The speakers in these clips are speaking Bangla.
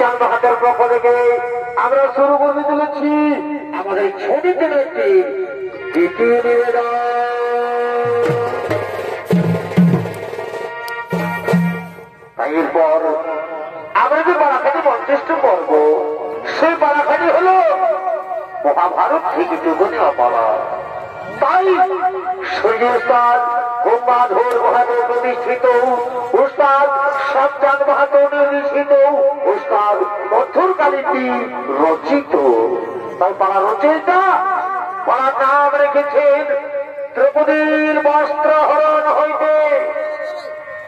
শ্যামচাঁদ হাতের পক্ষ থেকে আমরা শুরু করতে চলেছি আমাদের ছবিতে একটি দ্বিতীয় নিবেদন। এরপর আমরা যে পাড়াখানি মঞ্চস্থ করব সেই পাড়াখানি হল মহাভারত থেকে যুগনে অপরা। তাই সূর্য উস্তাদ গঙ্গাধর মাহাতো প্রতিষ্ঠিত, উস্তাদ শ্যামচাঁদ মাহাতো নির্দেশিত, উস্তাদ মথুর কালিন্দী রচিত। তাই পাড়া রচয়িতা পাড়া নাম রেখেছেন দ্রৌপদীর বস্ত্র হরণ হইতে,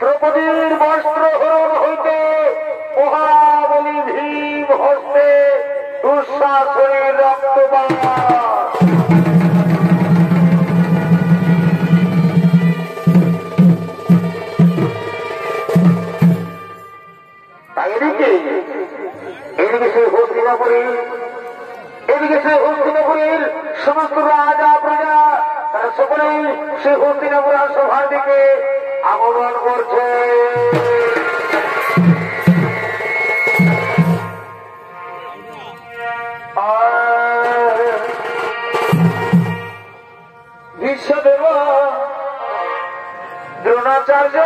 দ্রৌপদীর বস্ত্র হরণ হইতে মহাবলী ভীম হস্তে দুঃশাসনের রক্তবাণ। এদিকে সেই হস্তিনাপুরের সমস্ত রাজা প্রজা তারা সকলেই সেই হস্তিনাপুর সভার দিকে আগমন করছে। বিশ্বদেব দ্রোণাচার্য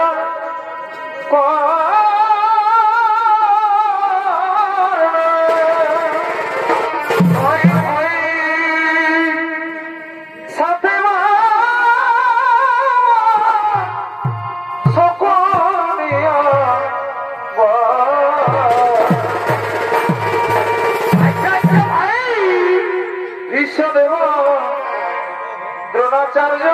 বিশ্বদেব দ্রোণাচার্য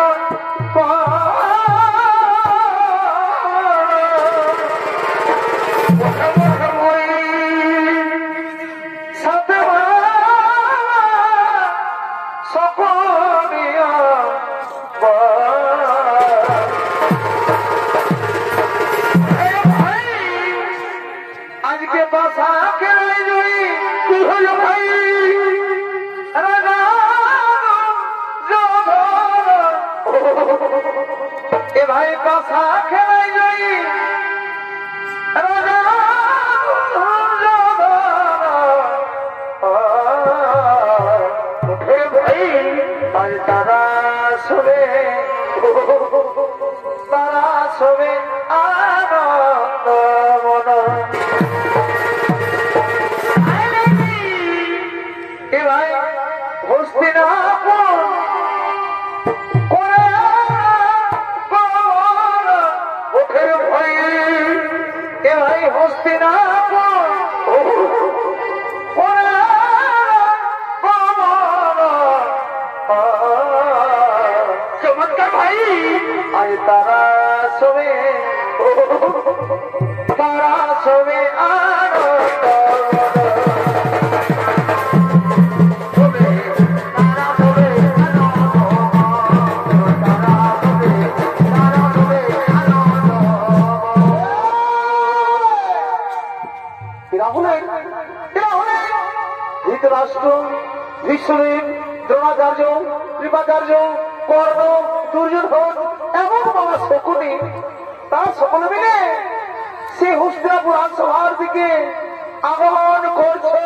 আজকে বাসা খেলে কি হলো ভাই এ ভাই বাসা খেলাই যাই ভাই আর তারা শোবে আনন্দ মন। এ ভাই হস্তিনাপুর চমৎকার ভাই আজ তারা শোবে আনন্দ। ধৃতরাষ্ট্র, ভীষ্মদেব, দ্রোণাচার্য, কৃপাচার্য, কর্ণ, দুর্যোধন এবং বাবা শকুনি তারা সকলে মিলে সেই হস্তিনাপুর সভার দিকে আগমন করছে।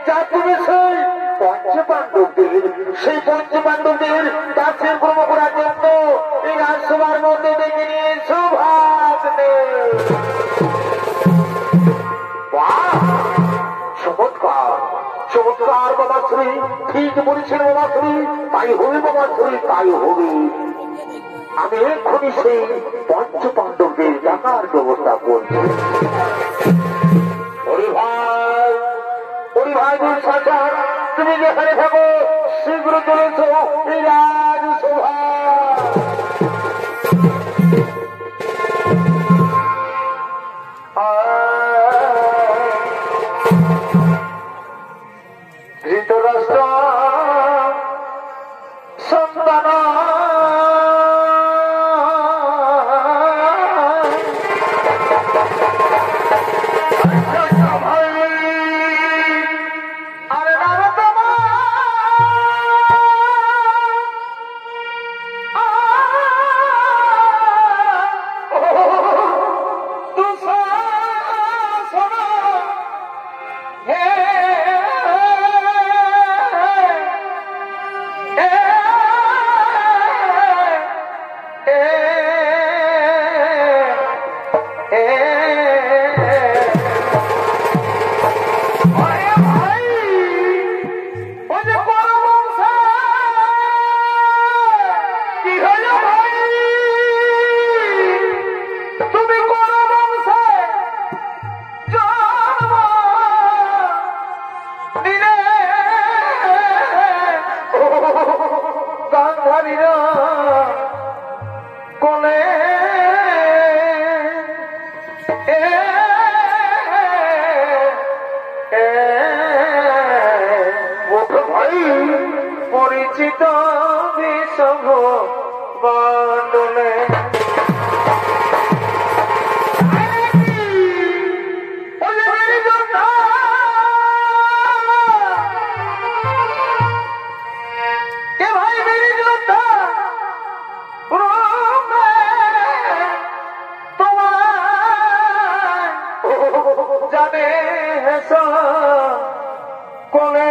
যা তুমি সেই পঞ্চপাণ্ডবদের সেই পঞ্চপাণ্ডবদের কাছের গ্রহণ করার জন্য এই রাজসভার মধ্যে ডেকে নিয়ে সুভাষ চমৎকার চমৎকার বাবা শ্রী ঠিক বলেছেন বাবা শ্রী তাই হবে বাবা শ্রী তাই হবে আমি এক্ষুনি সেই পঞ্চপাণ্ডবদের ডাকার ব্যবস্থা করছি ভাই দুঃসাচার তুমি যেখানে থাকো শীঘ্র চলেছ এই রাজসভা ধৃতরাষ্ট্র সন্তান পরিচিত বিষভ মণ্ডলে জানে কোলে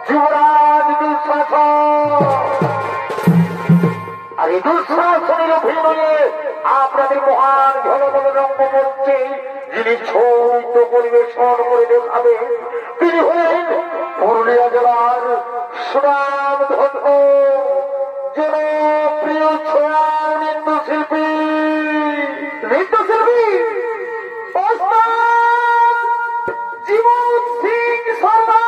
যুবরাজ দুঃশাসন আর এই দুঃশাসনের অভিনয়ে আপনাদের মহান ঝলমল রঙ্গমঞ্চে যিনি ছবিত পরিবেশন করে দেখাবে তিনি হলেন পুরুলিয়া জেলার সুনামধন্য জনপ্রিয় ছোঁয়া নৃত্যশিল্পী জীবন সিং শর্মা।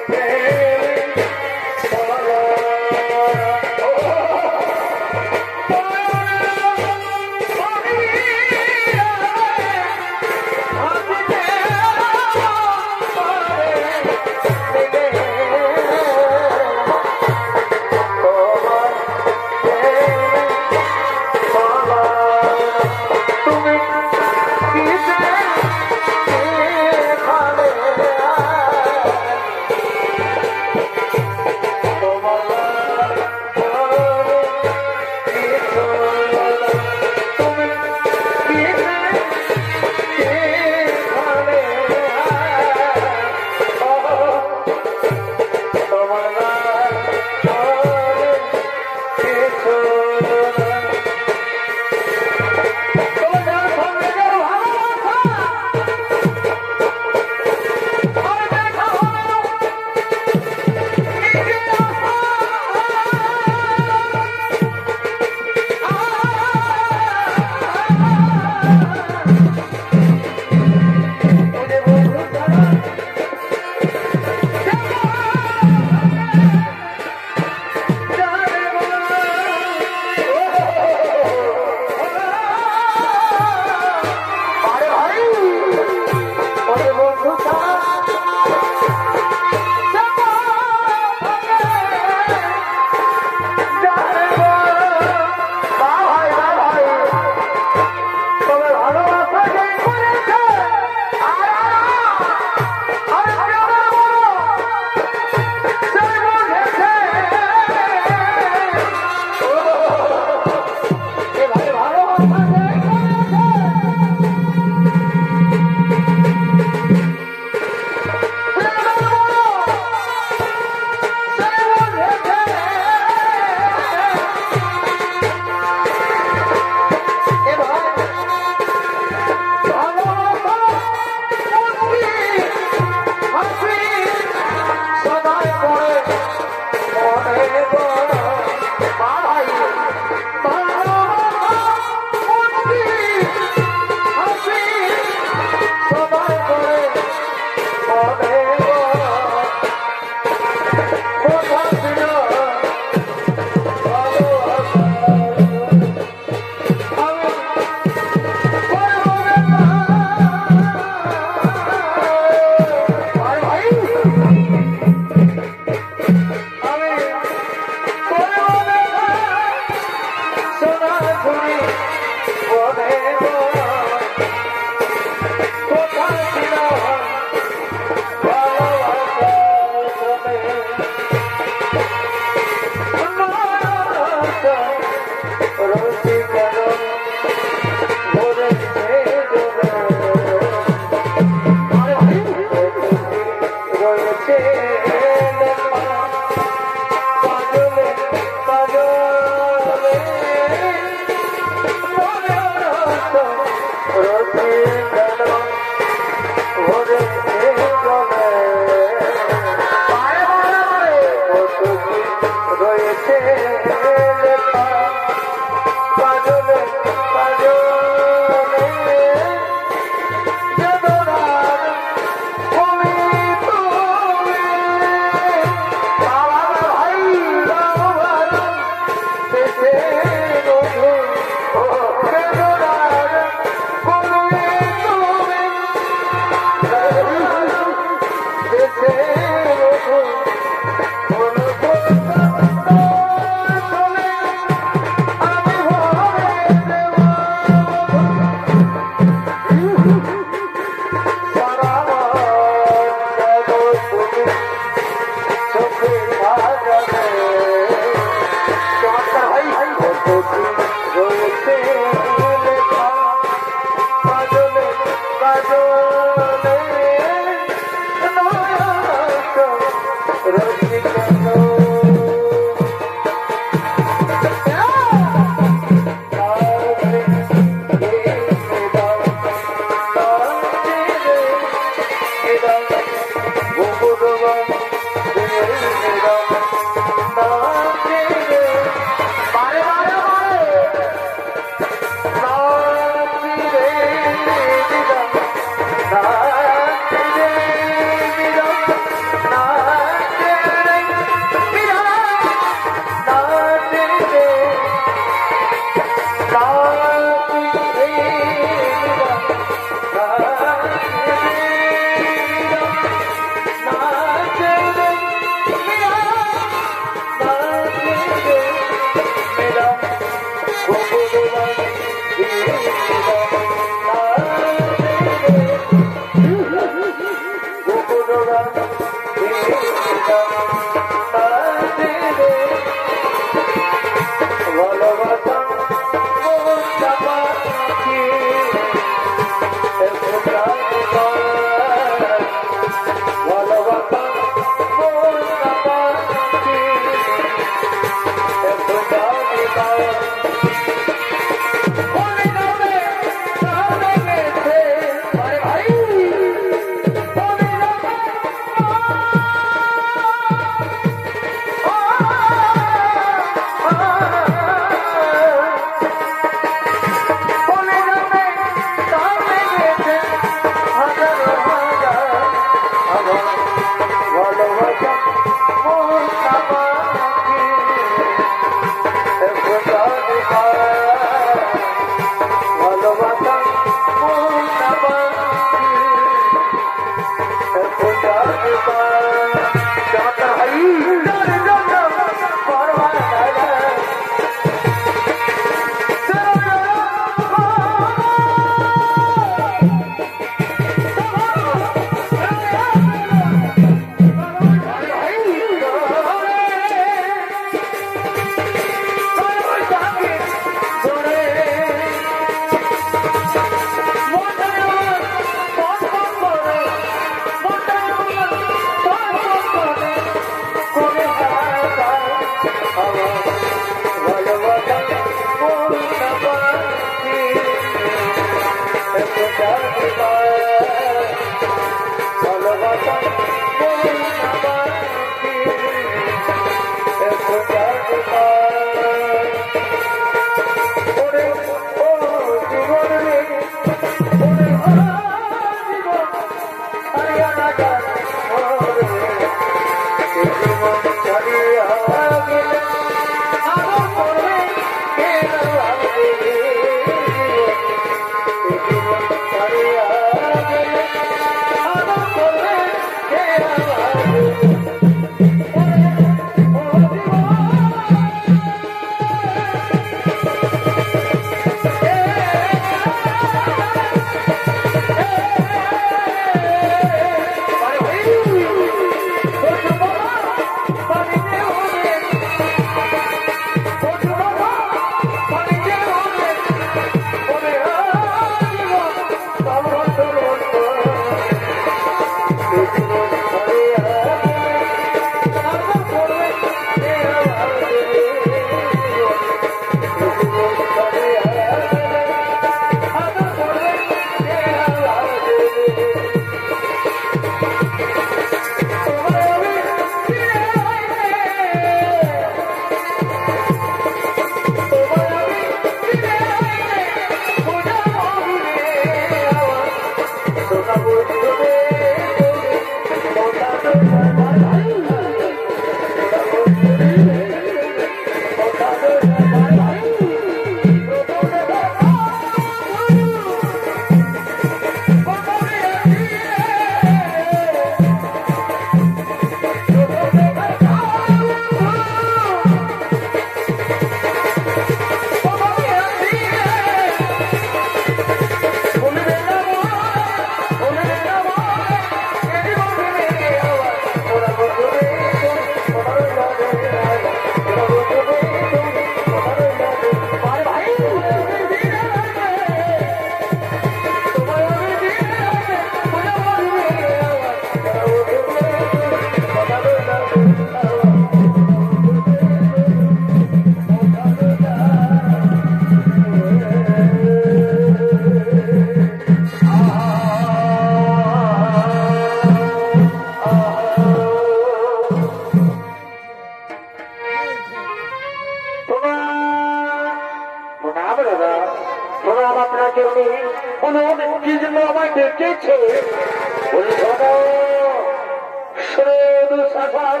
সিংহাসন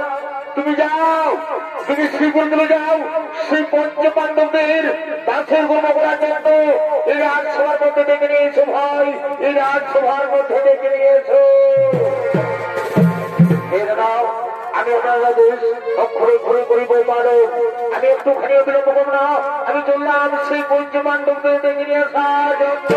তুমি যাও, তুমি শ্রীপুর চলে যাও, সেই পঞ্চ পাণ্ডবদের দাসের গ্রহণ করার জন্য এই রাজসভার মধ্যে ডেকে নিয়েছো ভাই, এই রাজসভার মধ্যে ডেকে নিয়েছো। আমি আপনার দেশ ঘুরে ঘুরে করিব পারো, আমি একটুখানি বিলম্ব করব না, আমি চললাম সেই পঞ্চ পাণ্ডবদের ডেকে নিয়ে আসার জন্য।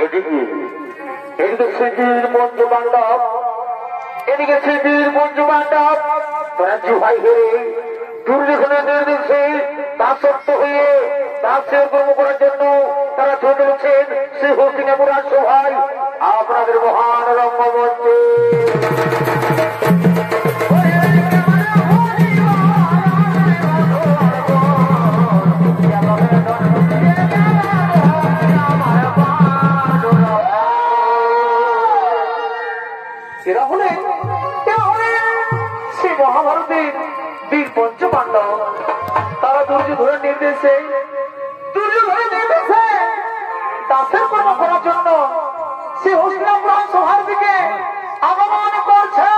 এদিকে শ্রীবীর মঞ্জু পাণ্ডব, এদিকে শ্রীবীর মঞ্জু পাণ্ডব, তারা জুহাই হেরে দুর্যোধনের নির্দেশে দাসত্ব হয়ে দাসের কর্ম করার জন্য তারা ছুটে উঠছেন শ্রী হস্তিনাপুর রাজসভায় আপনাদের মহান রঙ্গমঞ্চে। এরা হলেন সেই মহাভারতের বীর পঞ্চ পাণ্ডব। তারা দুর্যোধনের নির্দেশে দাসের কর্ম করার জন্য সে হস্তিনাপুর রাজসভার দিকে আগমন করছে।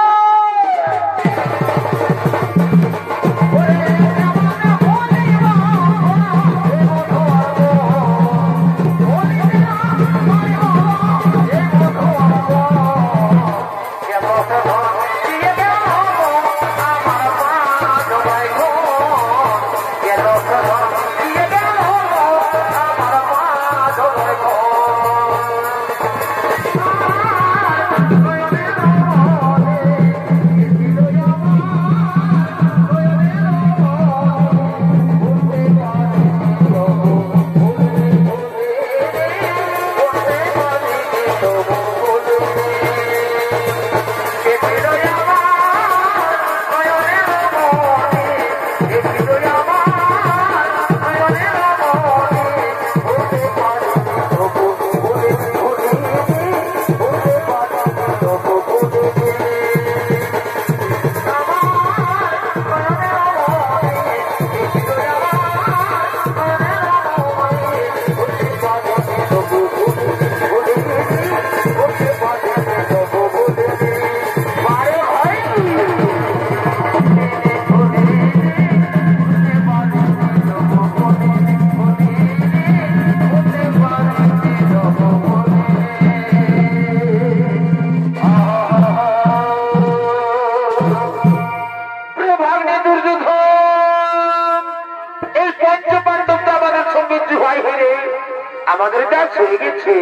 আমাদের কাজ হয়ে গেছে,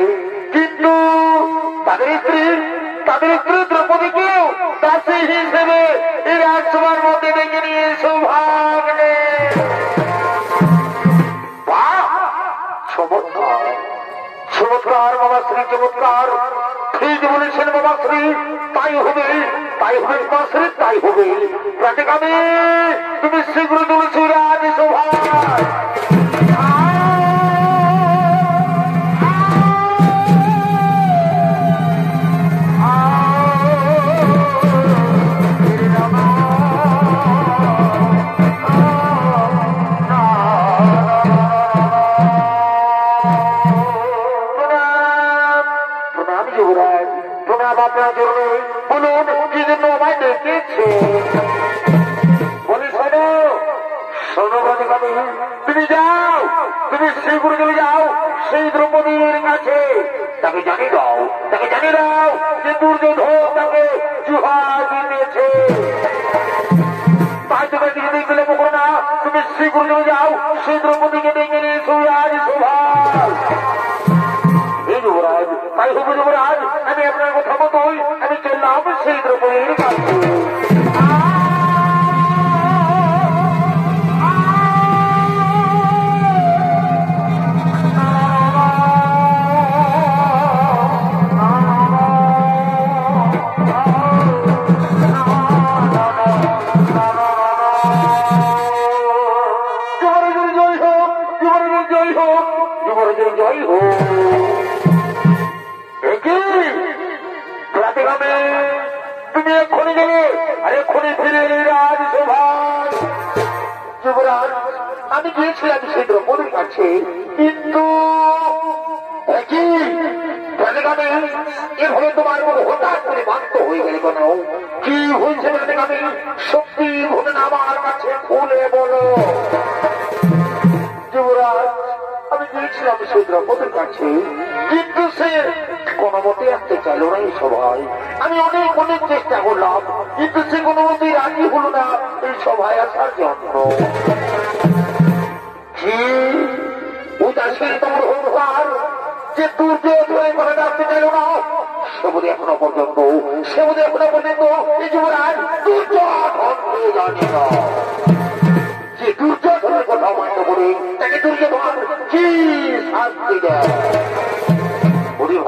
কিন্তু তাদের স্ত্রী দ্রৌপদীকেও দাসী হিসেবে এই রাজসভার মধ্যে ডেকে নিয়ে সৌভাগ্যে। চমৎকার বাবা শ্রী, চমৎকার, ঠিক বলেছেন বাবা শ্রী, তাই হবে, তাই হবে বাবা শ্রী, তাই হবে। রাজকামী তুমি শীঘ্র তুলেছি রাজসভায়। আপনার জন্য বলুন কি জন্য আমায় ডেকেছে? বলি শোনো, গিয়েছিলাম সেই দ্রৌপদীর কাছে, কিন্তু এভাবে তোমার মনে হঠাৎ করে বাধ্য হয়ে গেলে কেন? কি হয়েছে আমি সত্যি ঘটনা আমার কাছে খুলে বলো। যুবরাজ, আমি গিয়েছিলাম সেই দ্রৌপদীর কাছে, কিন্তু সে কোনো মতে আসতে চাইল না এই সভায়। আমি অনেক অনেক চেষ্টা করলাম, কিন্তু সে কোনো মতেই রাজি হলো না এই সভায় আসার জন্য। কি উদাসীন তোমার হবার যে দুর্যোগ হয়ে করে আসতে চাইল না, সে বোধ এখনো পর্যন্ত এই যুবরাজ দুর্যোধন জানি না। যে দুর্যোধনের কথা মান্য করে তাকে দুর্যোধন কি শাস্তি দেয়? ওরে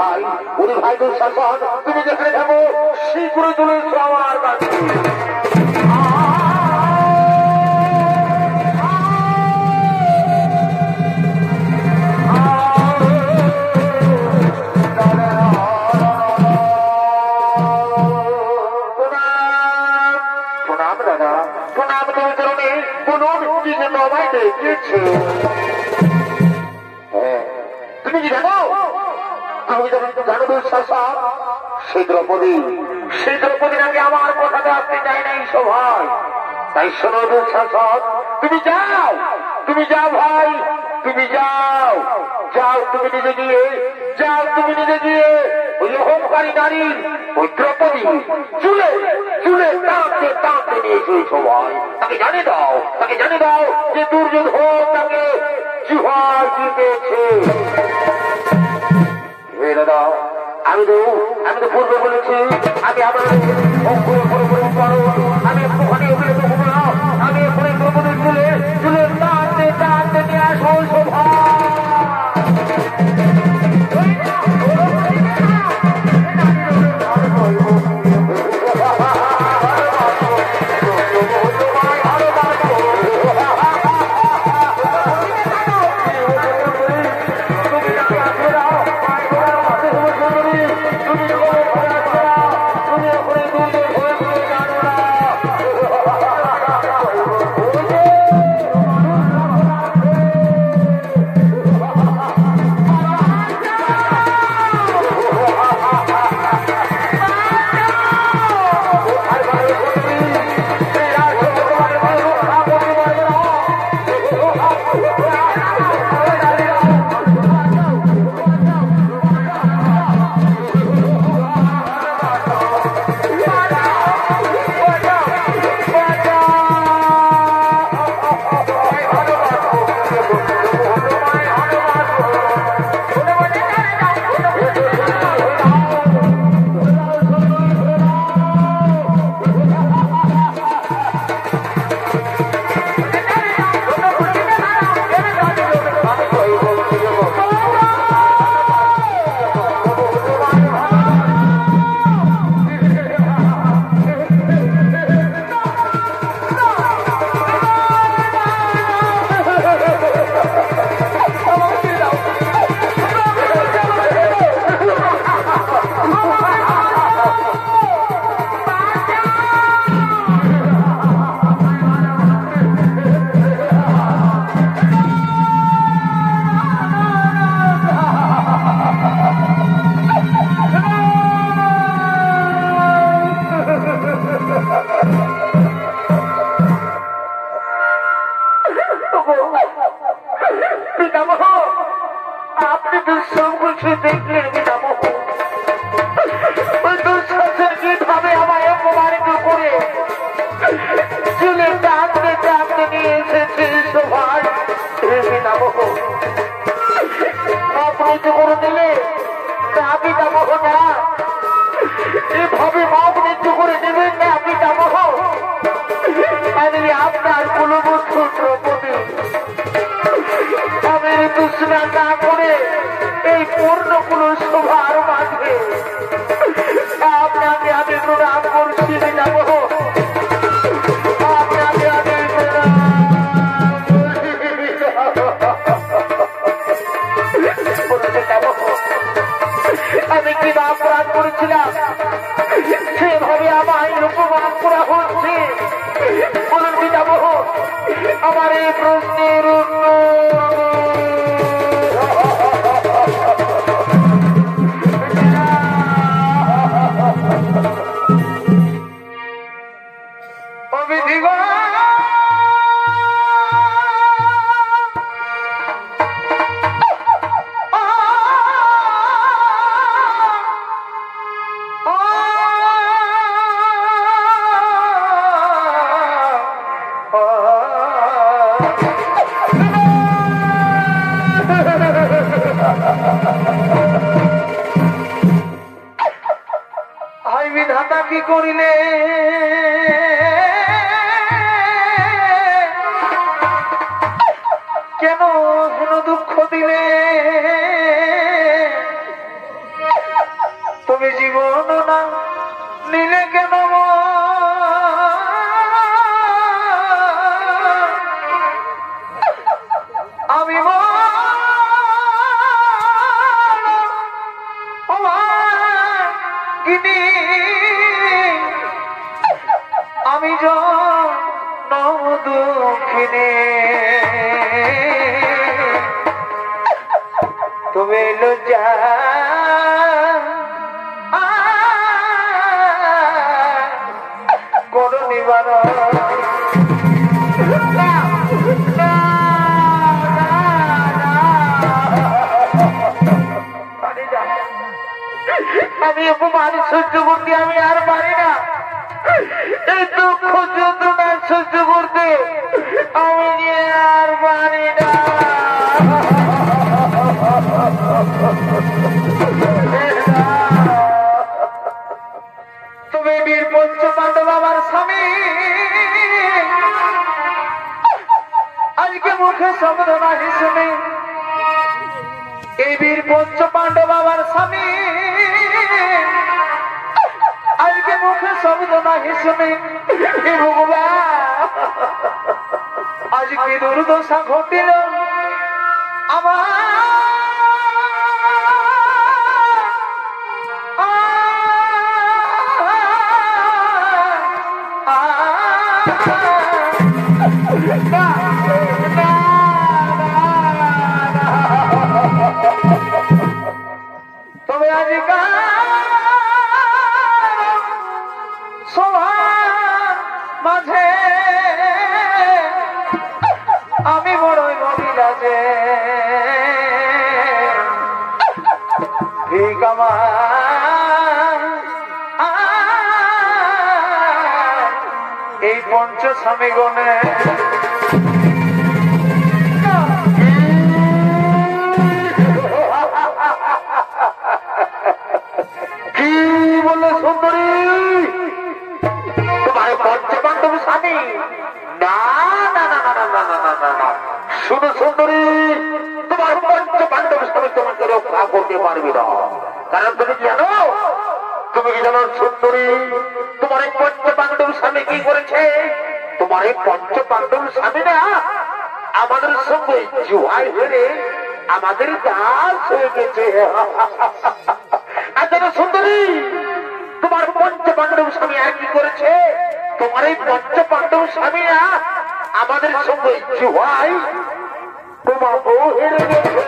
ভাই দুঃশাসন, তুমি যেখানে থাকো শীঘ্রই চলে এসো আমার কাছে। তুমি কি জানো? জানো দুঃশাসন, সেই দ্রৌপদীর আগে আমার কথাটা আসতে চাই না এই সভায়। তাই শোনো দুঃশাসন, তুমি যাও ভাই, তুমি যাও, তুমি নিজে গিয়ে ওই অহংকারী নারী ওই দ্রৌপদী চুলে টানতে নিয়েছে ওই সভায়। তাকে জানিয়ে দাও যে দুর্যোধন তাকে জিহাদ জিতেছে। দাদা, আমি তো পূর্বে বলেছি আমি আমি একটুখানি ওগুলো দেখবো না। আমি এখানে দ্রৌপদী চুলে টানতে নিয়ে আসবো সভা। আপনি তো সব কিছু দেখলেন পিতামহ। ওই দুঃশাসন কিভাবে আমায় অপমানিত করে চুলে টানতে নিয়ে এসেছে সভায়। পিতামহ, আপনি তো করে দিলে না পিতামহ, না এভাবে মাপ নিচু করে দেবেন না পিতামহ। আমি আপনার কুলবধূ দ্রৌপদী, আমি দুষ্ণা না করে এই পূর্ণ কোন সভার মাঝে আপনাকে আমি প্রণাম করছি পিতামহ। আপনাকে আমি আমি কি অপরাধ করেছিলাম সেভাবে আমায় অপমান করা হচ্ছে? বলুন পিতামহ, আমার এই প্রশ্নের বিধাতা কি করিলে কেন হেন দুঃখ দিলে তুমি জীবন না নিলে কেন আমি আমি দুঃখিনী তুমি লজ্জা করো নিবারণ আমি অপমান সহ্য করতে আমি আর পারি না এই দুঃখ যন্ত্রণা সহ্য করতে আমি আর পারি না তুমি বীর পঞ্চপাণ্ডব আমার স্বামী আজকে মুখে শব্দ নাহি শুনি এই বীর পঞ্চপাণ্ডব আমার স্বামী আজকে মুখে শব্দ নাহি শুনি ভগবান আজকে দুর্দশা ঘটিল আমার তবে আজকাল সবার মাঝে আমি বড়ই মহিলা যে ঠিক আমার এই পঞ্চ স্বামী গণে কি বলে সুন্দরী তোমার পঞ্চপাণ্ডব স্বামী না না না না না না না না না শুনো সুন্দরী তোমার পঞ্চপাণ্ডব স্বামী তোমাকে রক্ষা করতে পারবি না কারণ তুমি জানো তুমি কি জানো সুন্দরী তোমার এই পঞ্চপাণ্ডব স্বামী কি করেছে তোমার এই পঞ্চপাণ্ডব স্বামী না আমাদের সঙ্গে জুয়াই হেরে আমাদের দাস হয়ে গেছে আর জানো সুন্দরী তোমার পঞ্চপাণ্ডব স্বামী আর কি করেছে তোমার এই পঞ্চপাণ্ডব স্বামী না আমাদের সঙ্গে জুয়াই তোমার বউ হেরে গেছে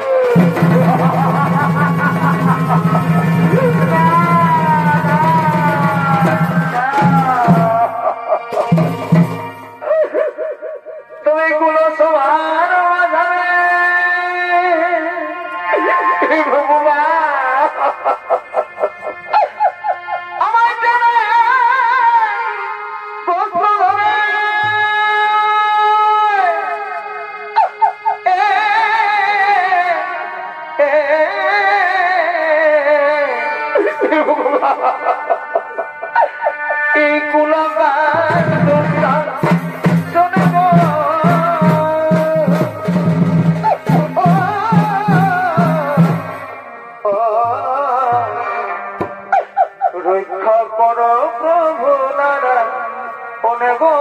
তুমি গুলো সবার মাঝাবে ভগবান আমার জানে এই কুলাকার রক্ষা করো প্রভু নারায়ণ গো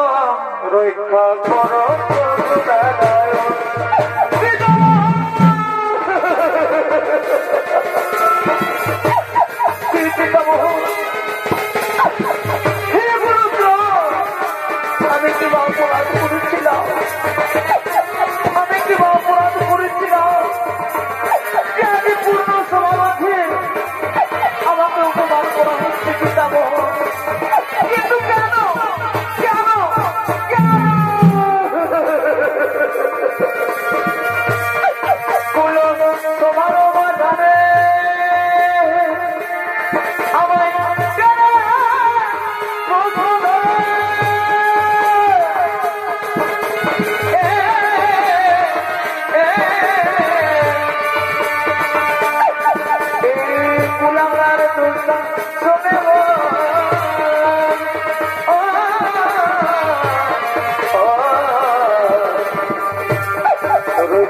রক্ষা করো প্রভু নারায়ণ আমি কি অপরাধ করেছিলাম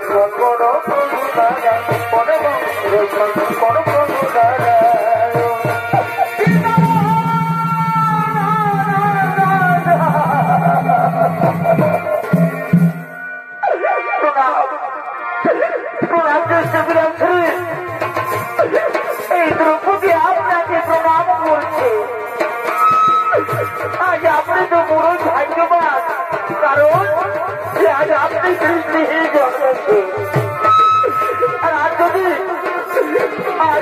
রক্ষণ করো প্রভু নারায়ণ, রক্ষণ করো প্রভু নারায়ণ। প্রণাম কৃষ্ণ, এই দ্রৌপদী আপনাকে প্রণাম করছে। আজ আপনি তো পুরো ভাগ্যবান, কারণ আজ আপনি দৃষ্টিহীন জন্মেছে। আর আজ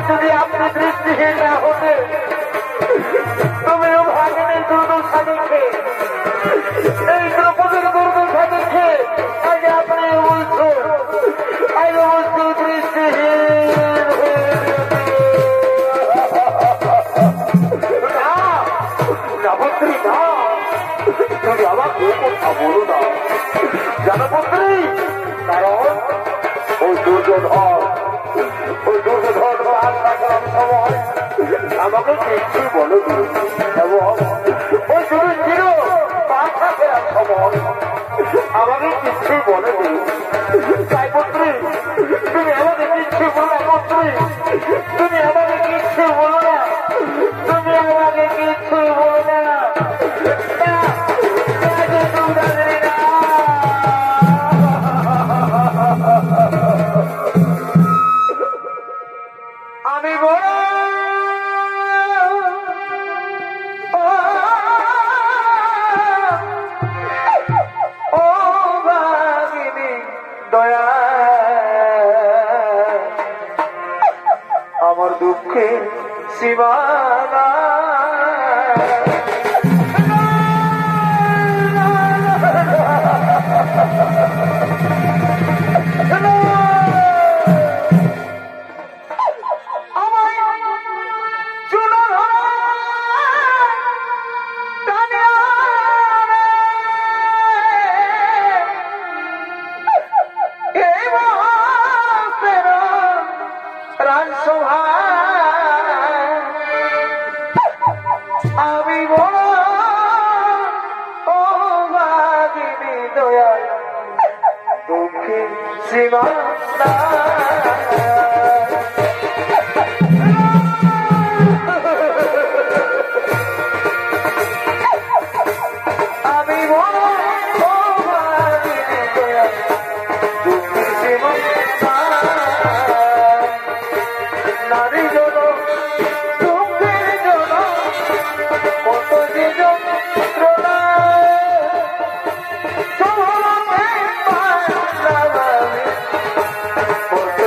যদি আপনি দৃষ্টিহীন না হতে, তুমিও ভাগিনী দুর্দশা দেখে, এই দ্রৌপদীর দুর্দশা দেখে আজ আপনি বলছো, আজ বলছো দৃষ্টিহীন। জানপুত্রী না, তুমি আমাকে কথা বলো না জানপুত্রী, কারণ ওই দুর্যোধন পাঁচ থাকার সময় আমাকে কিছু বলেনি, এবং ওই যুধিষ্ঠির পাঁচ থাকার সময় আমাকে কিছু বলেনি। তাই পুত্রী, তুমি আমাকে কিচ্ছু বলো না পুত্রী, তুমি আমাকে কিচ্ছু বলো না, তুমি আমাকে কিচ্ছু বলো না। আমি বড় ও ভাগিনী দয়া, আমার দুঃখে সীমানা আমি বড় ও ভাগিনী দয়া, দুঃখে সীমানা আমি বড় ও ভাগিনী দয়া, দুঃখে সীমানা নারী জন দুঃখের জন কত যে যন্ত্রণা, তোমাকে পালাবে কত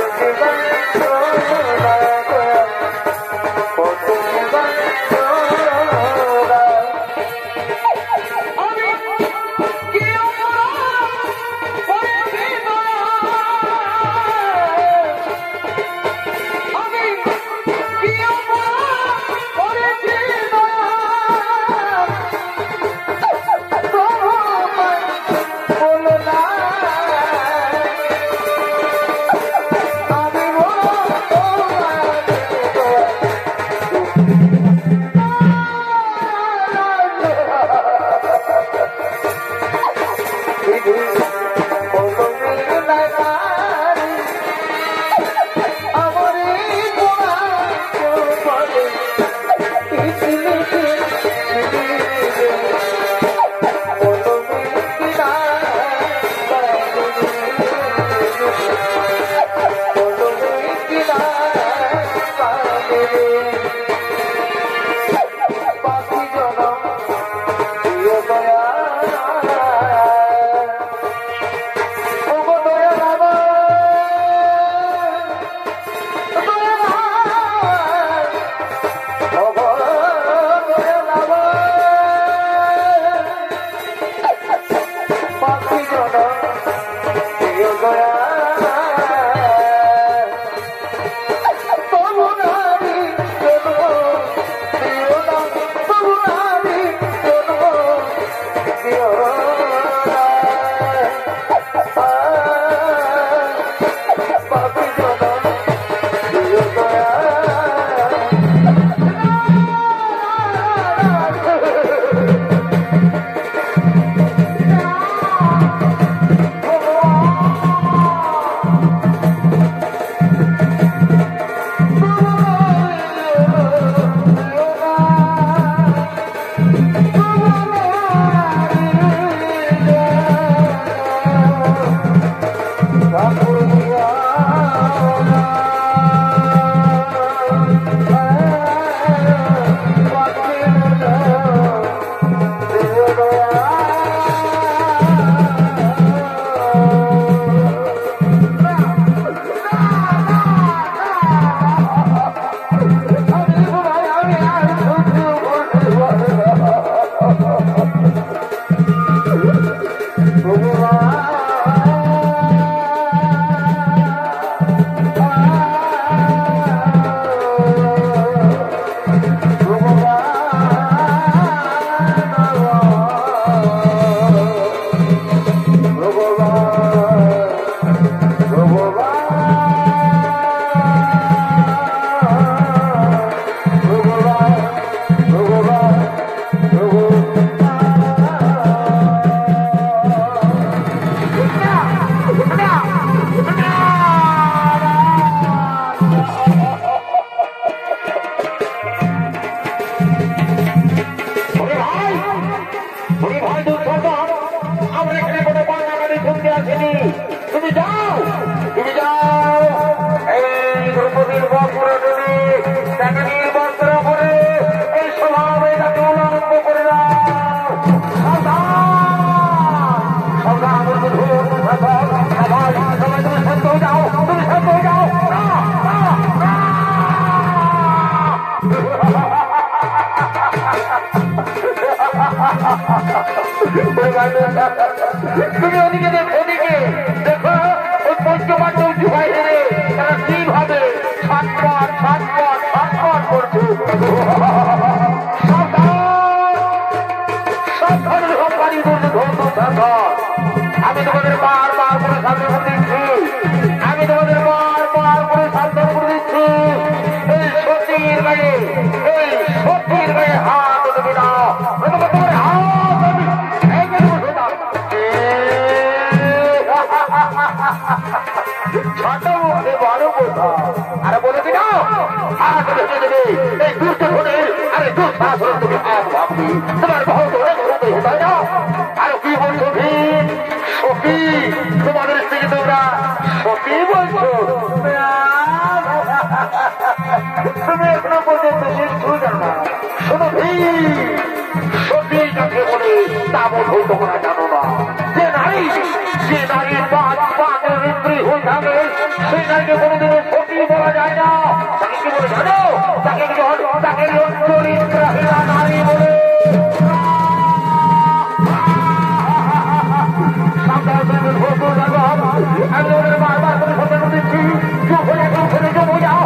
তুমি ওদিকে দেখো, ওদিকে দেখো ওই পঞ্চপাণ্ডব জুহাই হেরে তারা কিভাবে ছটপট ছটপট ছটপট করছে। আমি তোমাদের বারবার করে সাবধান করে দিচ্ছি, আমি তোমাদের বারবার করে সাবধান করে দিচ্ছি। এই সতীর গায়ে, এই সতীর গায়ে হাত দেবে না, তোমার হাত আমি ভেঙে দেবো। ছোট মুখে বড় কথা আরে বলে দিনা হাত ভেঙে দেবে। এই দুর্যোধনের আরে দুঃশাসন তুমি হাত ভাববি, তোমার বহুত অনেক হতে তাই না? আরো কি বলছো ভীম? সখী তোমাদের স্ত্রী তোমরা সখী বলছো? তুমি এখনো পর্যন্ত শিশু জানো না। শোনো ভীম, সখী যাকে বলে তা বোধ তোমরা জানো না। যে নারীর পাঁচের স্ত্রী হয়ে থাকে সেই নারীকে কোনোদিনও সখী বলা যায় না। তাকে কি বলে জানো? তাকে চরিত্রহীনা নারী বলে। আমি ওদের বারবার করে সতর্ক দিচ্ছি, চুপ হয়ে চুপ হয়ে যাও।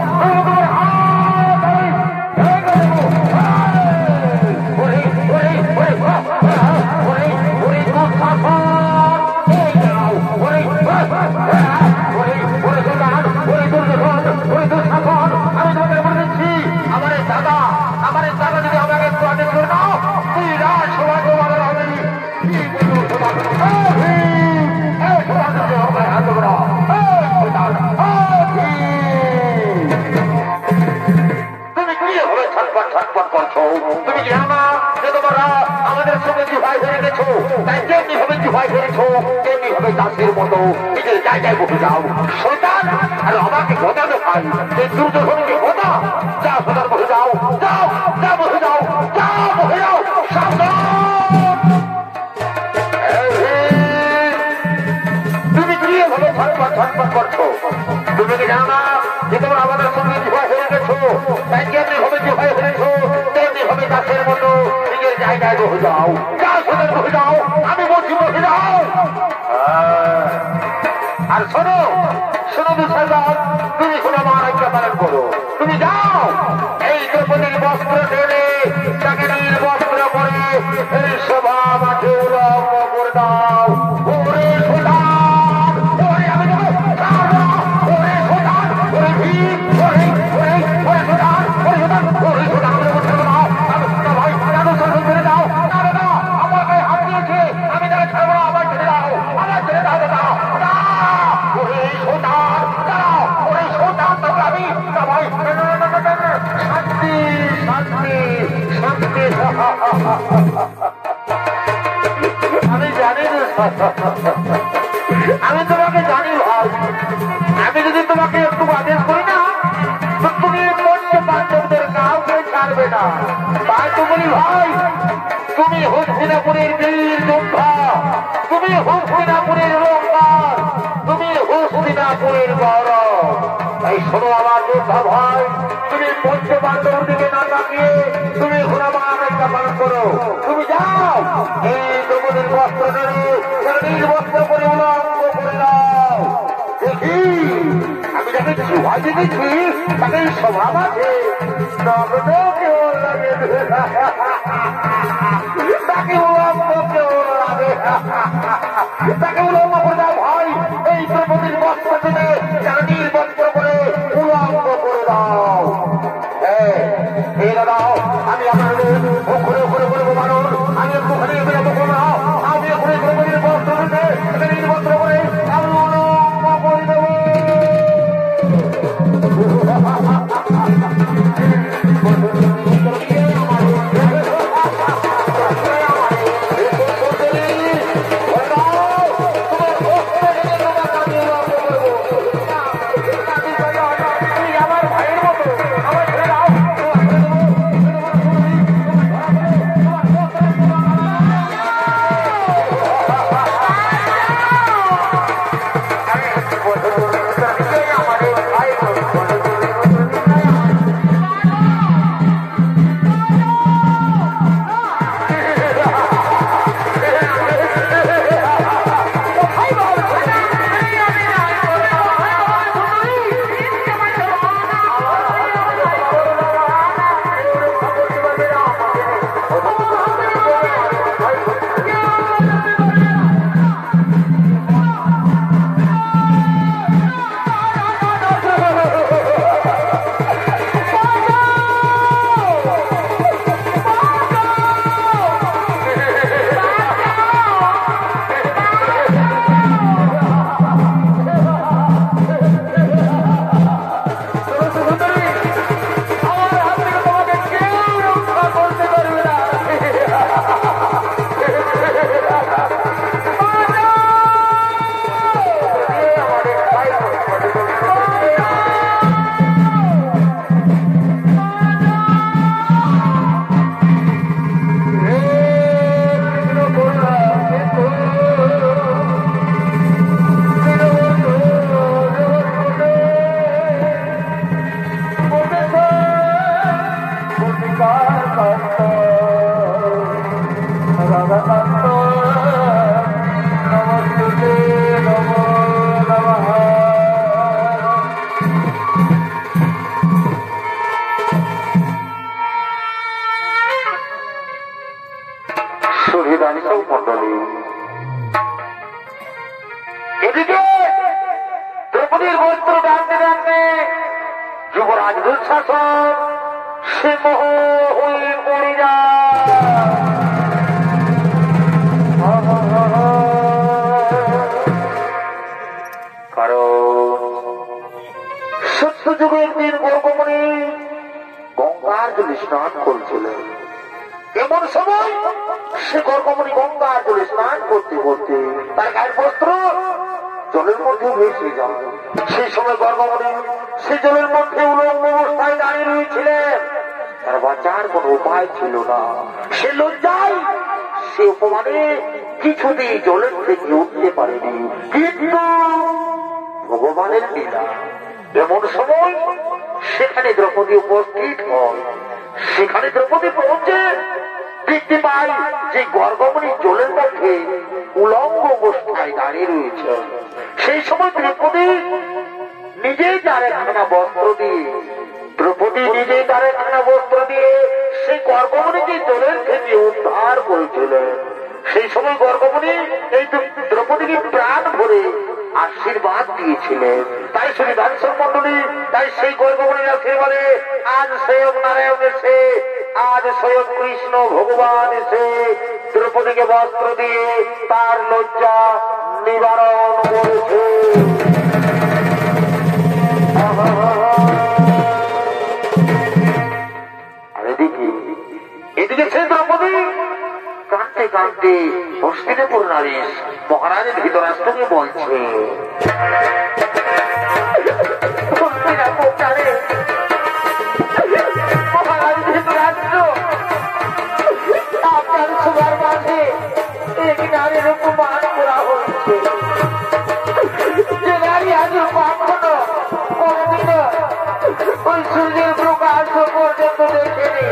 আমি তোমাদের বলে দিচ্ছি, আমার দাদা যদি আমাকে একটু আদেশ করে দাও, তুই রাজ সমাজ আমাদের হবে। তুমি কিভাবে ছটপট ছটপট করছো? তুমি জানো না যে তোমরা আমাদের সঙ্গে জুহাই হয়ে গেছো? তাই যেমনি ভাবে জুহাই হয়েছো তেমনি ভাবে দাসের মতো নিজের জায়গায় বসে যাও। শয়তান আর আমাকে কথা দেখাই, এই দুর্যোধনকে কথা। যা সোনার বসে যাও, যাও যা বসে যাও, যা বসে যাও। সাবধান! তুমি কিভাবে ছটপট ছটপট করছো? তুমি কি জানো না যে তোমরা আমাদের সঙ্গে জুহাই হয়ে গেছো? তাই যেমনি ভাবে জুহাই হয়েছো তেমনি ভাবে দাসের মতো নিজের জায়গায় বসে যাও। যা সোনার বসে যাও, আমি বলছি বসে যাও। আর শোনো শোনো দুঃসাগর, তুমি শোনো আমার আজ্ঞা পালন করো। তুমি যাও এই দ্রৌপদীর বস্ত্র ঢেলে তাকে নীল বস্ত্র করে এই সভা মাঠে উলঙ্গ করে দাও। ওরে সোনার, ওরে আমি দেবো ওরে সোনার, ওরে ভীম, ওরে ওরে ওরে সোনার, ওরে সোনার, ওরে সোনার ভাই ছাড়ো ছেড়ে দাও। না দাদা আমার গায়ে হাত দিয়েছে, আমি তাকে ছাড়বো না। আমার ছেড়ে দাও, আমার ছেড়ে দাও দাদা। ওরে সোনার দাঁড়াও, ওরে সোনার তোমরা আমি না ভাই। শান্তি শান্তি শান্তি। আমি জানি আমি তোমাকে জানি ভাই। আমি যদি তোমাকে একটু আদেশ করি না তো তুমি পঞ্চপাণ্ডবদের কাউকে ছাড়বে না। তাই তো বলি ভাই, তুমি হস্তিনাপুরের বীর যোদ্ধা, তুমি হস্তিনাপুরের রক্ষার, তুমি হস্তিনাপুরের গৌরব। তাই শোনো আমার যোদ্ধা ভাই, তুমি পঞ্চপাণ্ডবের দিকে না তাকিয়ে তুমি এখন আমার একটা পালন করো। তুমি যাও এই দ্রৌপদীর বস্ত্র নেবে, নীল বস্ত্র করে উলঙ্গ করে দাও। দেখি আমি যাকে জুহাই দেখেছি তাকে স্বভাব আছে, কেউ লাগে তাকে উলঙ্গ কেউ লাগে, তাকে উলঙ্গ করে দাও ভাই। এই দ্রৌপদীর বস্ত্র দেবে, নীল বস্ত্র করে উলঙ্গ করে দাও। দাও আমি আপনাদের ঘুরে ঘুরে বলবো মানুষ, আমি একটুখানি আমি ঘুরে দ্রৌপদীর বস্ত্র দেবে, নীল বস্ত্র করে আমি উলঙ্গ করে দেবো। তোমার সুহৃদানিসব মন্ডলী, এদিকে দ্রৌপদীর বস্ত্র টানতে টানতে যুবরাজ দুঃশাসন সিংহ হয়ে পড়ে যায়। কারণ সত্যযুগে একদিন গর্গমণি গঙ্গার জলে স্নান করছিলেন। এমন সময় সে গর্গমণি গঙ্গার জলে স্নান করতে করতে তার গায়ের বস্ত্র জলের মধ্যে ভেসে যায়। সেই সময় গর্গমণি সে জলের মধ্যে উলঙ্গ অবস্থায় দাঁড়িয়ে রয়েছিলেন। তার বাঁচার কোন উপায় ছিল না। সে লজ্জায় সে অপমানে কিছুতেই জলের থেকে উঠতে পারেনি। কিন্তু ভগবানের লীলা, এমন সময় সেখানে দ্রৌপদী উপস্থিত হয়। সেখানে দ্রৌপদী পৌঁছে দেখতে পাই যে গর্গমণি জলের মধ্যে উলঙ্গ অবস্থায় দাঁড়িয়ে রয়েছে। সেই সময় দ্রৌপদী নিজেই তার একখানা বস্ত্র দিয়ে সেই গর্গমণিকে জলের থেকে উদ্ধার করেছিলেন। সেই সময় গর্গমণি এই দ্রৌপদীকে প্রাণ ভরে আশীর্বাদ দিয়েছিলেন। তাই সুহৃদানিসব মন্ডলী, তাই সেই গর্গমণির আশীর্বাদে আজ স্বয়ং নারায়ণ এসে, আজ স্বয়ং কৃষ্ণ ভগবান এসে দ্রৌপদীকে বস্ত্র দিয়ে তার লজ্জা নিবারণ করেছে। আর এদিকে সে দ্রৌপদী কাঁদতে কাঁদতে হস্তিনাপুর নারীশ মহারাজের ধৃতরাষ্ট্রকে বলছে, মহারাজ ধৃতরাষ্ট্র, আপনার সবার মাঝে এক নারীর অপমান করা হচ্ছে। যে নারী আজ কখনো কোনদিন ওই সূর্যের প্রকাশ পর্যন্ত দেখেনি,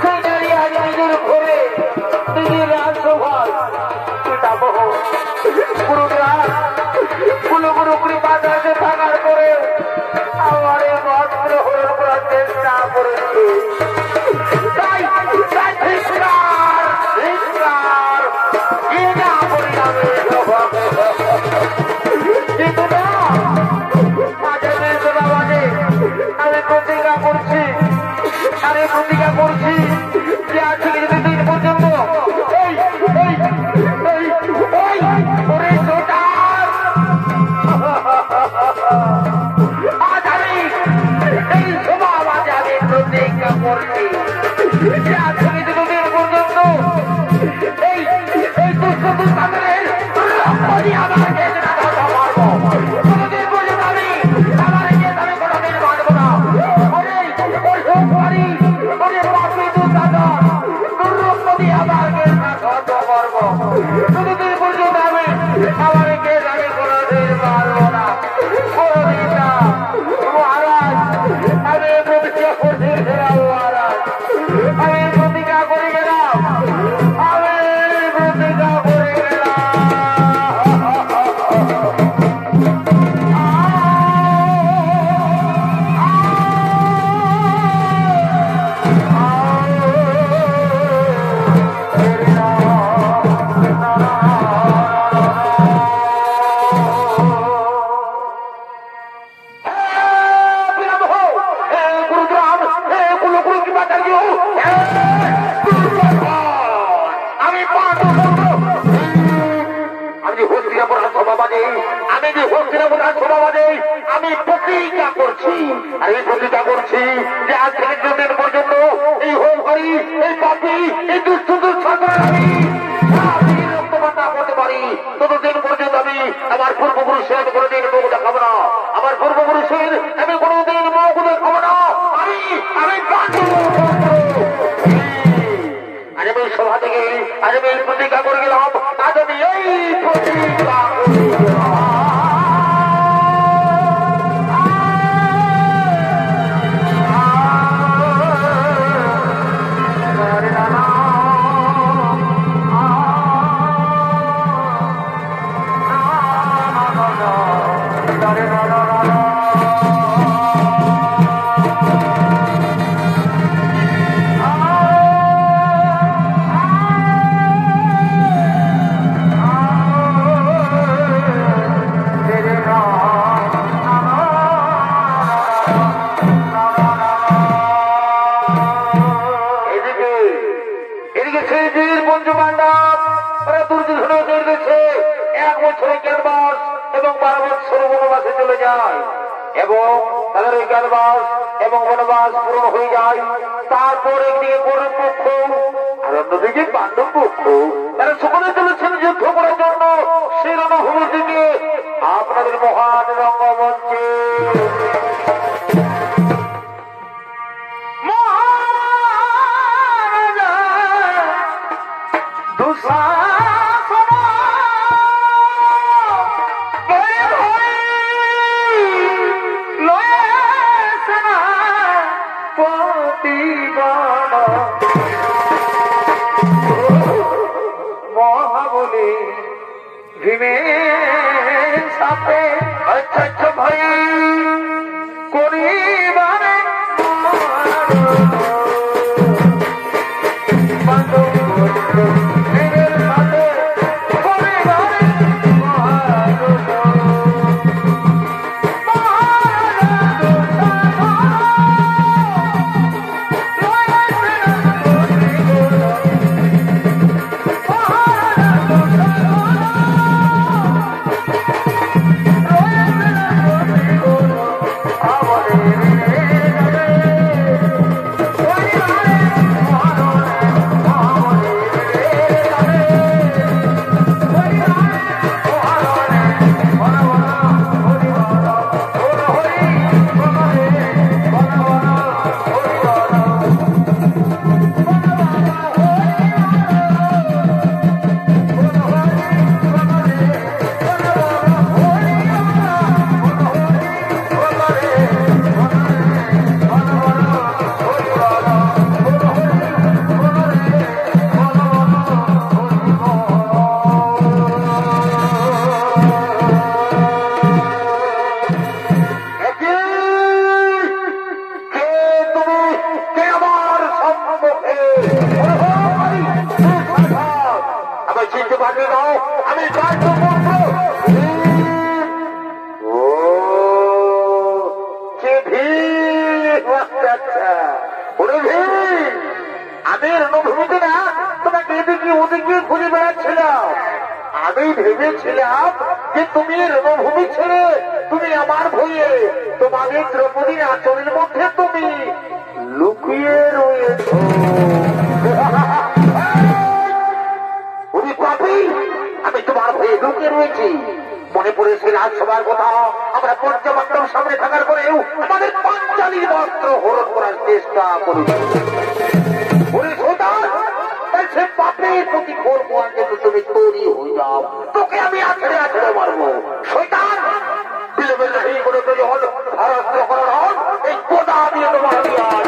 সেই নারী আজ নিজের ঘরে নিজের রাজসভায় পিতামহ গুরু কৃপা দাসে থাকার পরে আমার এই বস্ত্র হরণ করার চেষ্টা করেছে। আমি প্রতিজ্ঞা করছি যে আজ থেকে দিন পর্যন্ত আজ আমি এই সভা মাঝে আমি প্রতিজ্ঞা করছি যে আজ থেকে দিন পর্যন্ত এই দুঃস্থদের আমার আমি প্রতিজ্ঞা করছি, আর এই প্রতিজ্ঞা করছি যে আজ থেকে যতদিন পর্যন্ত এই হোম করি, এই পাপি, এই দুষ্টদের সরকার আমি রক্তপাত না করতে পারি, ততদিন পর্যন্ত আমি আমার পূর্বপুরুষের কোনোদিন মুখ দেখাবো না। আমার পূর্বপুরুষের আমি কোনোদিন মুখ দেখাবো না। আমি আজ আমি সভা থেকে আজ আমি এই প্রতিজ্ঞা করে গেলাম। আজ আমি এই প্রতিজ্ঞা করে গেলাম। সেই বীর পঞ্চপাণ্ডব তারা দুর্যোধন গেছে 1 বছরের জ্ঞানবাস এবং 12 বছর বনবাসে চলে যায় এবং তাদের ওই জ্ঞানবাস এবং বনবাস পূরণ হয়ে যায়। তারপর একদিকে কৌরব পক্ষ আর অন্যদিকে পাণ্ডব পক্ষ তারা সকলে চলেছেন যুদ্ধ করার জন্য সেই রণভূমি থেকে আপনাদের মহান রঙ্গমঞ্চে। মহাবলী ভীমের সাথে আচ্ছা আচ্ছা ভাই করিবারে আমি রণভূমিতে না তোমাকে এদিকে ওদিকে ঘুরে বেড়াচ্ছিলাম। আমি ভেবেছিলাম যে তুমি রণভূমি ছেড়ে তুমি আমার ভয়ে তোমাদের দ্রৌপদীর আচরণের মধ্যে তুমি লুকিয়ে রয়েছ। আমি তোমার ভয়ে লুকিয়ে রয়েছি। মনে পড়েছে রাজসভার কথা, আমরা পঞ্চপাণ্ডব সামনে থাকার পরেও আমাদের পাঞ্চালীর বস্ত্র হরণ করার চেষ্টা করেছি। সে পাপের প্রতি ঘোর হওয়ার জন্য তুমি তৈরি হয়ে যাও, তোকে আমি আছড়ে আছড়ে মারবো। শয়তান বিলবেল এই করে জল ভারত করার হন এই কোদা দিয়ে তোমার আমি আজ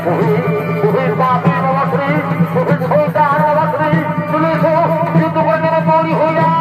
পুরীর বাপি বাবা শ্রী পুরীর সৈতান বাবা শ্রী চলে এসো যুদ্ধ করে যেন তৈরি হয়ে যায়।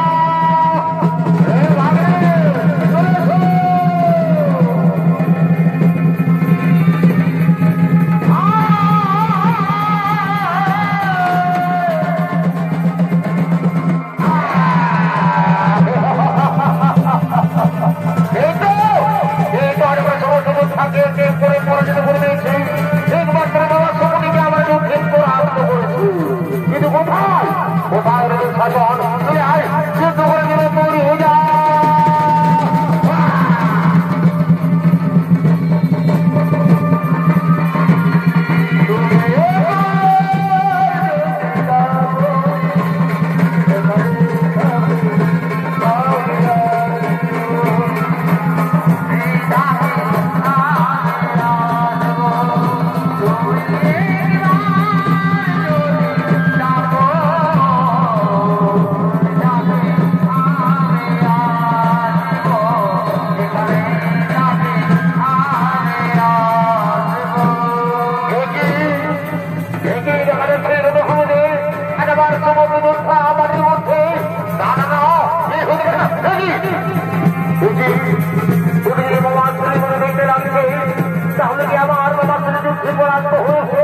তাহলে কি আমার বাবা ছেলে যুদ্ধে পরাস্ত হয়েছে?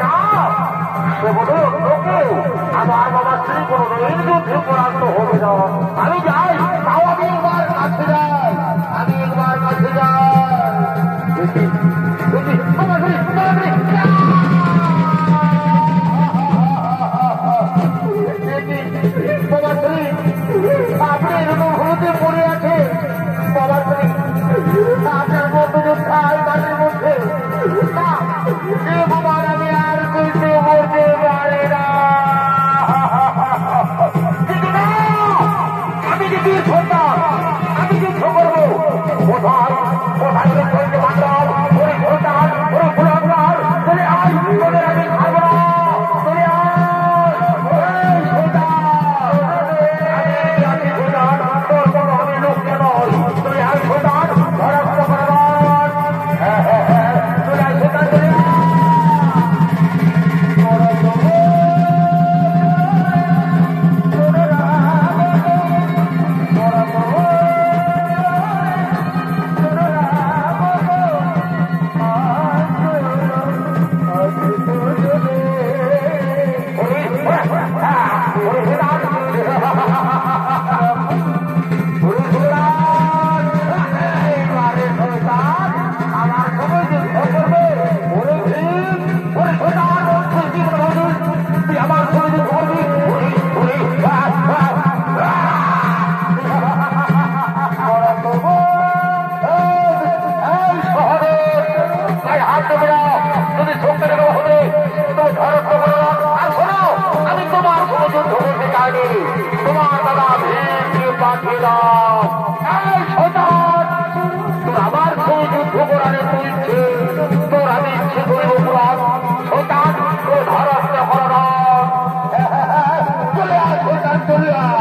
না, সে বলে আমার বাবা স্ত্রী কোনোদিন যুদ্ধে পরাস্ত হবে না। আমি যাই, তাও আমি একবার কাছে যাই, আমি একবার কাছে যাই। বাবা স্ত্রী আপনি এরকম হতে পড়ে আছে। বাবা স্ত্রী আপনার মধ্যে খাই বাড়ির মধ্যে না, বাবার আমি আর কিছু বলতে পারি না। আমি যে বীর সন্তান, আমি যুদ্ধ করবো কোথায় কোথায় চলতে পারলাম ওই সন্তান ওই ফুলার চলে আয়, তোদের আমি খাবো না, চলে আয় তোর কোনো আমি লোককে নয়, চলে আয় সন্তান ধরা চলে আয় সন্তান চলে আয়। তোমার দাদা ভীমকে পাঠিয়েলাম, তোর আবার সেই যুদ্ধ করারে তুলছে, তোর আমি ইচ্ছে করিব পুরাণ শোতান তোর ধরস্তে হরণ চলে আয় শোতান চলে আয়।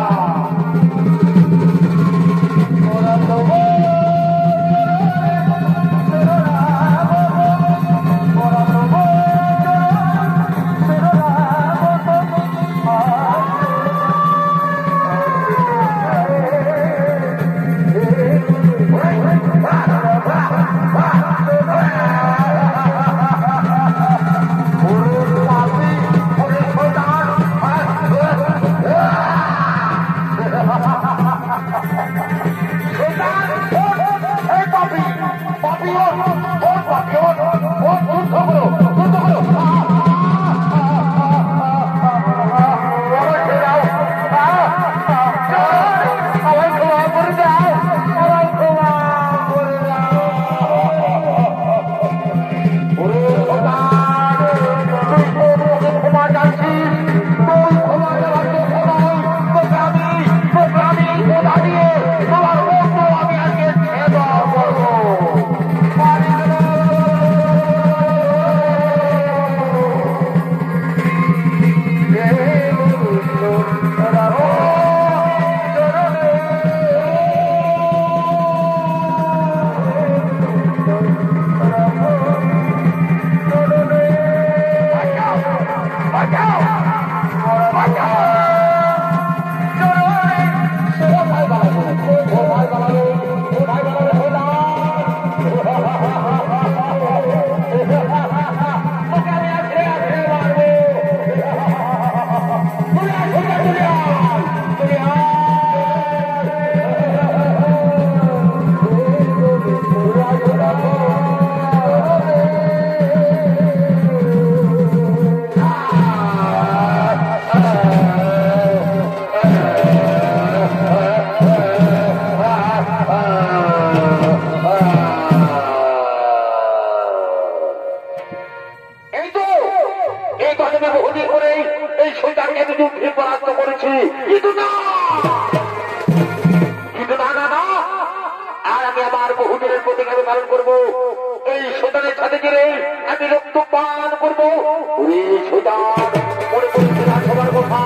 তো আমি বহুদিন করে এই শৈতানকে আমি যুদ্ধে পরাস্ত করেছি, কিন্তু না না না, আর আমি আমার বহুদিনের প্রতীক আমি পালন করবো। এই শৈতানের সাথে গেলে আমি রক্ত পান করবো। ওরে শৈতান, মনে করছি না সবার কথা,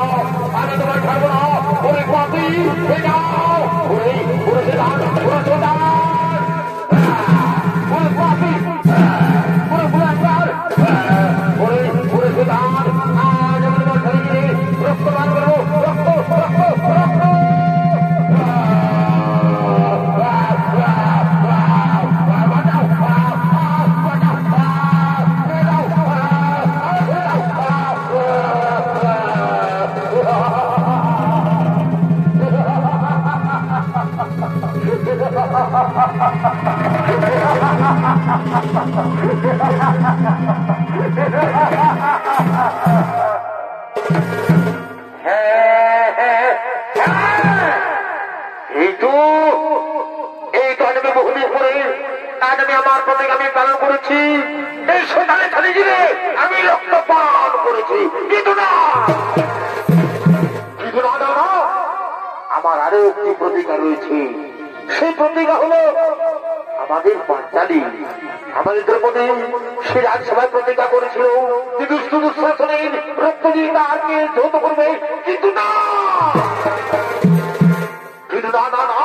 আমি তোমার ছাড়বো না। ওরে পাপি হয়ে যাও, ওরে শৈতান, ওরে শৈতান, ওরে পাপি, ওরে বুলাঙ্গার, ওরে শৈতান, আজ আমি তোমার সাথে গেলে রক্ত পান করবো। রক্ত রক্ত রক্ত আমি পালন করেছি। এই শৈতানের সাথে গিয়ে আমি রক্ত পান করেছি, কিন্তু না আমার আরো একটি প্রতিজ্ঞা রয়েছে। সেই প্রতিজ্ঞা হলো আমাদের পাঁচালী, আমাদের দ্রৌপদী সে রাজসভায় প্রতিজ্ঞা করেছিল যে দুষ্ট দুঃশাসনের রক্ত দিয়ে তাকে ধৌত করবে, কিন্তু না না না,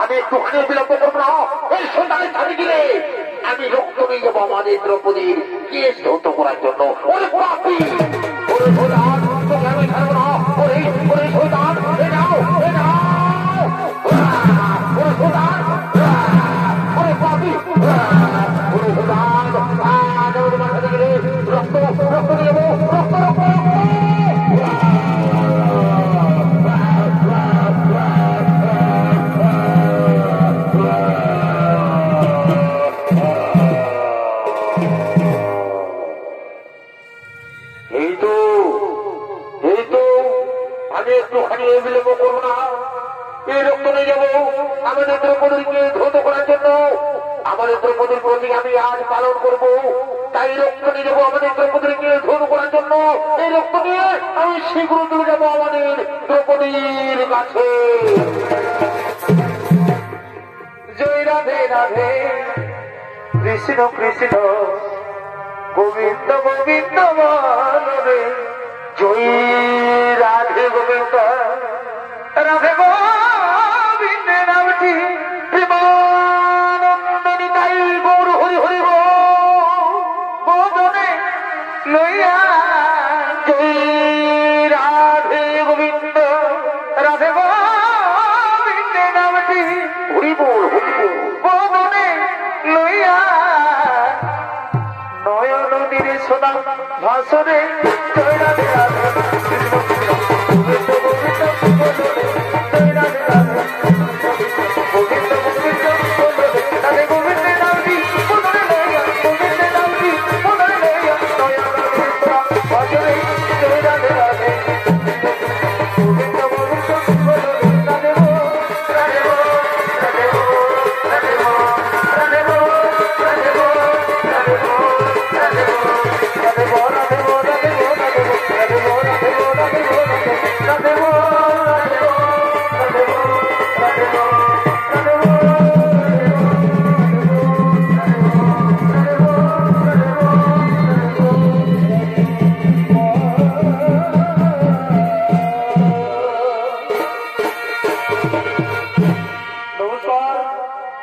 আমি একটুখানি বিলম্ব করবো না। এই সন্তানের সাথে গিয়ে আমি রক্ত নিয়ে যাবো আমাদের দ্রৌপদীর কেস ধৌত করার জন্য। ওরে পাপি, ওরে শৈতান, তোকে আমি ছাড়বো না। ওরে শৈতান, ওরে শৈতান, ওরে পাপি, ওরে শৈতান, আজ আমি তোমার সাথে গেলে রক্ত নিয়ে যাবো। রক্ত রক্ত একটুখানি বিলম্ব করবো না। এই রক্ত নিয়ে যাবো আমাদের দ্রৌপদীকে ধৌত করার জন্য। আমাদের দ্রৌপদীর প্রতি আমি আজ পালন করবো, তাই রক্ত নিয়ে যাবো আমাদের দ্রৌপদীকে ধৌত করার জন্য। এই রক্ত নিয়ে আমি শীঘ্র চলে যাবো আমাদের দ্রৌপদীর কাছে। জয় রাধে রাধে, কৃষ্ণ কৃষ্ণ গোবিন্দ গোবিন্দ বলবে। জয় রাধে গোবিন্দ, রাধে গোবিন্দ নামটি প্রেমানন্দনী তাই গৌর হরি হরি বোধনে লইয়া। জয় রাধে গোবিন্দ, রাধে গোবিন্দ নামটি হরি বল বোধনে লইয়া। নয়ন নীরে সোনা ভাসরে জয় রাধে রাধে, কৃষ্ণ কৃষ্ণ গোবিন্দ গোবিন্দ বলবে। জয় রাধে রাধে, গোবিন্দ গোবিন্দ বলবে। রাধে গোবিন্দ নামটি বদলে লইয়া, গোবিন্দ নামটি বদলে লইয়া। নয়ন নীরে সোনা ভাসরে জয় রাধে রাধে, গোবিন্দ গোবিন্দ বলবে। রাধে গো রাধে গো রাধে গো রাধে গো রাধে গো রাধে গো রাধে গো রাধে গো।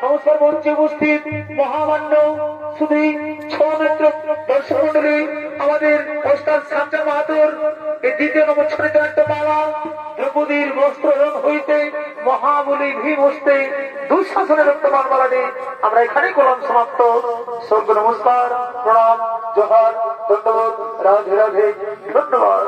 নমস্কার মঞ্চে উপস্থিত মহামান্য শুধু ছৌমিত্র দর্শক মন্ডলী, আমাদের ওস্তাদ শামজান বাহাদুর এই দ্বিতীয় নবচ্ছরিত একটা মালা দ্রৌপদীর বস্ত্র রং হইতে মহাবলী ভীম হস্তে দুঃশাসনের রক্তমান মালাটি আমরা এখানেই করলাম সমাপ্ত। সর্ব নমস্কার, প্রণাম, জোহার, ধন্যবাদ, রাধে রাধে, ধন্যবাদ।